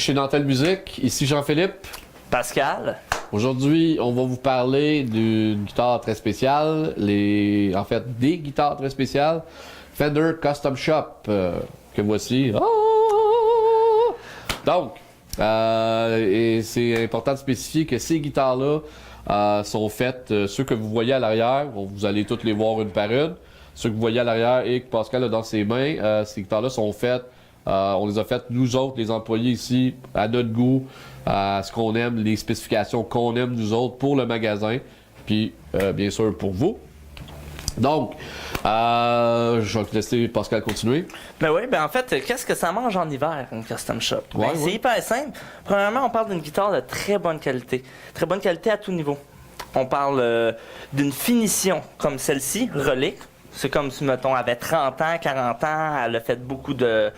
chez Nantel Musique. Ici Jean-Philippe. Pascal. Aujourd'hui, on va vous parler d'une guitare très spéciale. En fait, des guitares très spéciales. Fender Custom Shop, que voici. Oh! Donc, et c'est important de spécifier que ces guitares-là sont faites, ceux que vous voyez à l'arrière, vous allez toutes les voir une par une. Ceux que vous voyez à l'arrière et que Pascal a dans ses mains, ces guitares-là sont faites. On les a faites nous autres, les employés ici, à notre goût, à ce qu'on aime, les spécifications qu'on aime nous autres pour le magasin, puis bien sûr pour vous. Donc, je vais te laisser Pascal continuer. Ben oui, ben en fait, qu'est-ce que ça mange en hiver, une custom shop? Ouais, Ben, c'est hyper simple. Premièrement, on parle d'une guitare de très bonne qualité. Très bonne qualité à tout niveau. On parle d'une finition comme celle-ci, relique. C'est comme si, mettons, elle avait 30 ans, 40 ans, elle a fait beaucoup de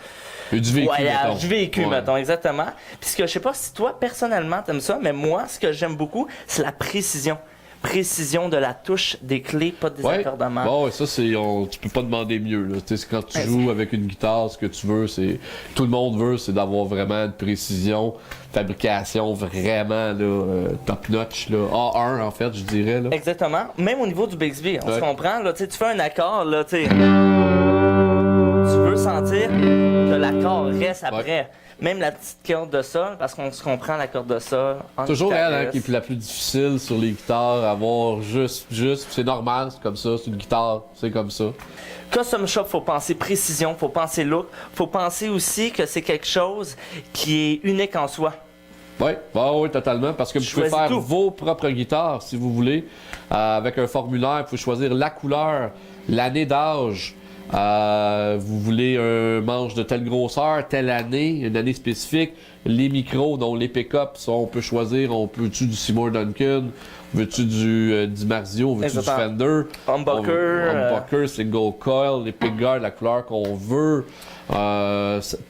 Du vécu, voyage, du vécu, ouais. mettons, exactement. Puis ce que je sais pas si toi, personnellement, t'aimes ça, mais moi, ce que j'aime beaucoup, c'est la précision. Précision de la touche des clés, pas de désaccordement. Bon, ça, tu peux pas demander mieux. Là. Quand tu joues avec une guitare, ce que tu veux, tout le monde veut, c'est d'avoir vraiment une précision, fabrication vraiment là, top notch, là. A1 en fait, je dirais. Là. Exactement. Même au niveau du Bixby, on se comprend. Là, tu fais un accord, là, tu veux sentir que l'accord reste après. Ouais. Même la petite corde de sol, parce qu'on se comprend la corde de sol. Toujours elle qui est la plus difficile sur les guitares, avoir juste, c'est normal, c'est comme ça, c'est une guitare, c'est comme ça. Custom Shop, faut penser précision, faut penser look, faut penser aussi que c'est quelque chose qui est unique en soi. Oui, totalement, parce que vous pouvez faire vos propres guitares si vous voulez, avec un formulaire, vous pouvez choisir la couleur, l'année d'âge. Vous voulez un manche de telle grosseur, telle année, une année spécifique, les micros, dont les pick-ups, on peut choisir, veux-tu du Seymour Duncan, veux-tu du Di Marzio, veux-tu du Fender, humbucker, single coil, les pickguards, la couleur qu'on veut,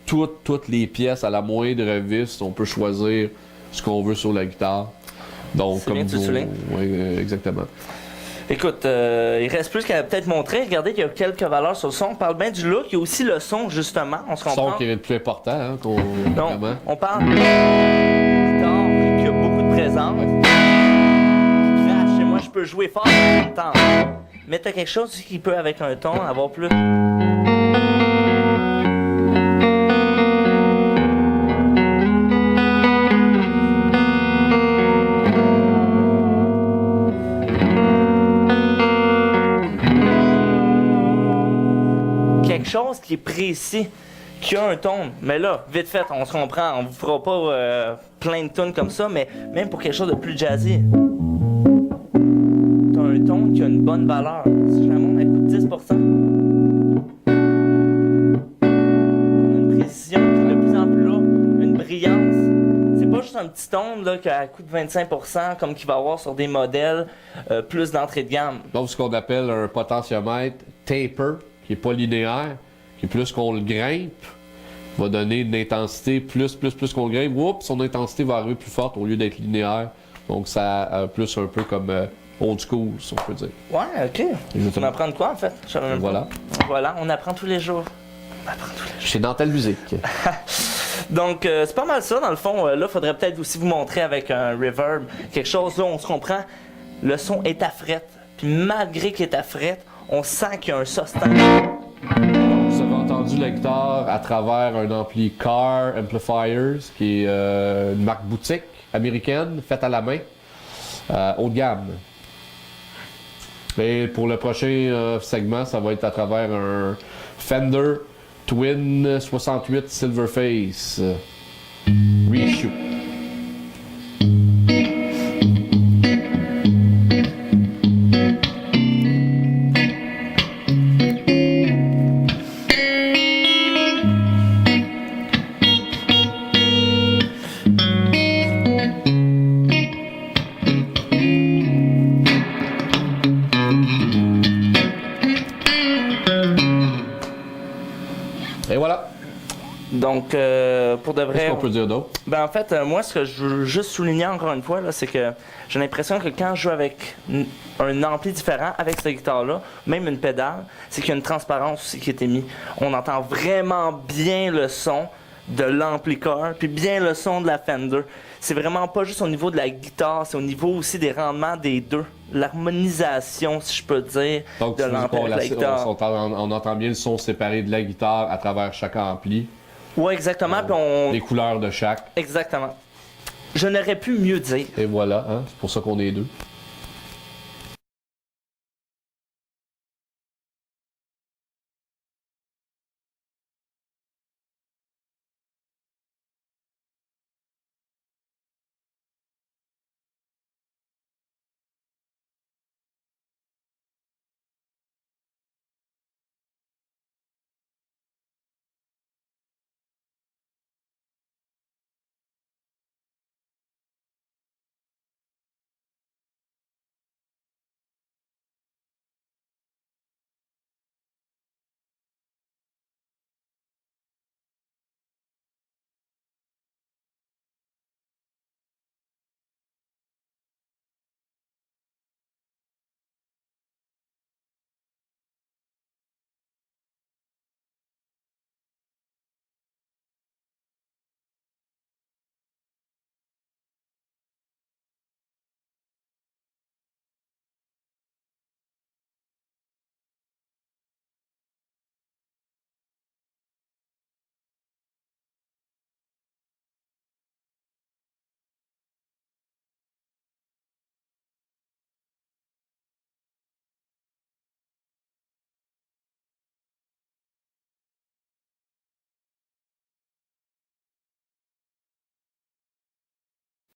toutes les pièces à la moindre vis, on peut choisir ce qu'on veut sur la guitare. Donc, comme vous, oui, exactement. Écoute, il reste plus qu'à peut-être montrer. Regardez qu'il y a quelques valeurs sur le son. On parle bien du look. Il y a aussi le son, justement. On se comprend. Le son qui est le plus important. Hein, non, on parle d'une guitare qui a beaucoup de présence. Qui crache. Et moi, je peux jouer fort en même temps. Mais t'as quelque chose qui peut, avec un ton, avoir plus... chose qui est précis, qui a un ton. Mais là, vite fait, on se comprend, on vous fera pas plein de tunes comme ça, mais même pour quelque chose de plus jazzy. T'as un ton qui a une bonne valeur. Si je la monte à coup de 10%. Une précision qui est de plus en plus là, une brillance. C'est pas juste un petit ton là, qui a à coup de 25%, comme qu'il va y avoir sur des modèles plus d'entrée de gamme. Donc, ce qu'on appelle un potentiomètre taper, qui est pas linéaire, qui plus qu'on le grimpe, va donner une intensité plus qu'on le grimpe, son intensité va arriver plus forte au lieu d'être linéaire. Donc ça plus un peu comme old school, si on peut dire. Ouais, ok. On apprend de quoi en fait? Voilà. Voilà, on apprend tous les jours. Chez Nantel Musique. Donc, c'est pas mal ça, dans le fond. Là, faudrait peut-être aussi vous montrer avec un reverb, quelque chose, là, on se comprend. Le son est à frette. Puis malgré qu'il est à frette, on sent qu'il y a un sustain. Vous avez entendu la guitare à travers un ampli Car Amplifiers, qui est une marque boutique américaine, faite à la main, haut de gamme. Et pour le prochain segment, ça va être à travers un Fender Twin 68 Silverface Reissue. Et voilà. Donc, pour de vrai... Qu'est-ce qu'on peut dire d'autre? Ben, en fait, moi, ce que je veux juste souligner encore une fois, là, c'est que j'ai l'impression que quand je joue avec un ampli différent, avec cette guitare-là, même une pédale, c'est qu'il y a une transparence aussi qui est émise. On entend vraiment bien le son de l'ampli-corps, puis bien le son de la Fender. C'est vraiment pas juste au niveau de la guitare, c'est au niveau aussi des rendements des deux. L'harmonisation, si je peux dire, Donc, de tu dis l'ampli qu'on avec la guitare. on entend bien le son séparé de la guitare à travers chaque ampli, Ouais, exactement. Puis on... les couleurs de chaque. Exactement. Je n'aurais pu mieux dire. Et voilà, hein, c'est pour ça qu'on est deux.